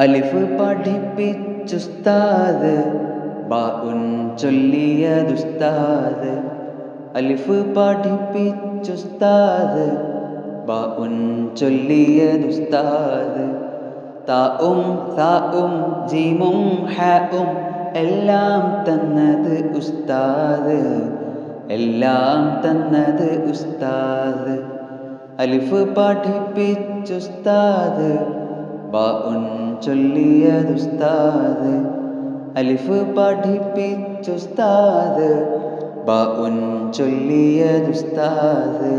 അലിഫ് പഠിപ്പിച്ചുസ്താദ്, ബാഉൻ ചൊല്ലിയതുസ്താദ്. അലിഫ് പഠിപ്പിച്ചുസ്താദ്, ബാഉൻ ചൊല്ലിയതുസ്താദ്. താഉം സാഉം ജീമും ഹാഉം എല്ലാം തന്നത് ഉസ്താദ്, എല്ലാം തന്നത് ഉസ്താദ്. അലിഫ് പഠിപ്പിച്ചുസ്താദ്, ബാഉൻ ചൊല്ലിയതുസ്താദ്. അലിഫ് പഠിപ്പിച്ചുസ്താദ്, ബാഉൻ ചൊല്ലിയതുസ്താദ്.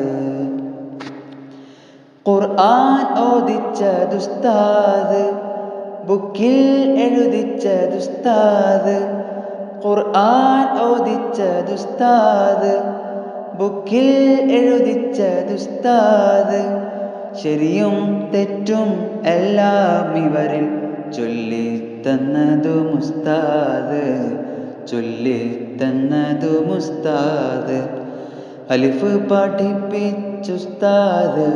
ഖുർആൻ ഓദിച്ചതുസ്താദ്, ബുക്കിൽ എഴുതിച്ചതുസ്താദ്. ഖുർആൻ ഓദിച്ചതുസ്താദ്, ബുക്കിൽ എഴുതിച്ചതുസ്താദ്. ശരിയും തെറ്റും എല്ലാം ഇവരിൽ ചൊല്ലിത്തന്നതും ഉസ്താദ്, ചൊല്ലിത്തന്നതും ഉസ്താദ്. അലിഫ് പഠിപ്പിച്ചുസ്താദ്,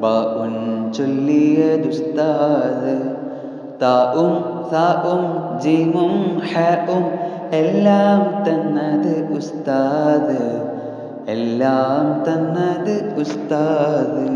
ബാഉൻ ചൊല്ലിയതുസ്താദ്. താഉം സാഉം ജീമും ഹാഉം എല്ലാം തന്നത് ഉസ്താദ്, എല്ലാം തന്നത് ഉസ്താദ്.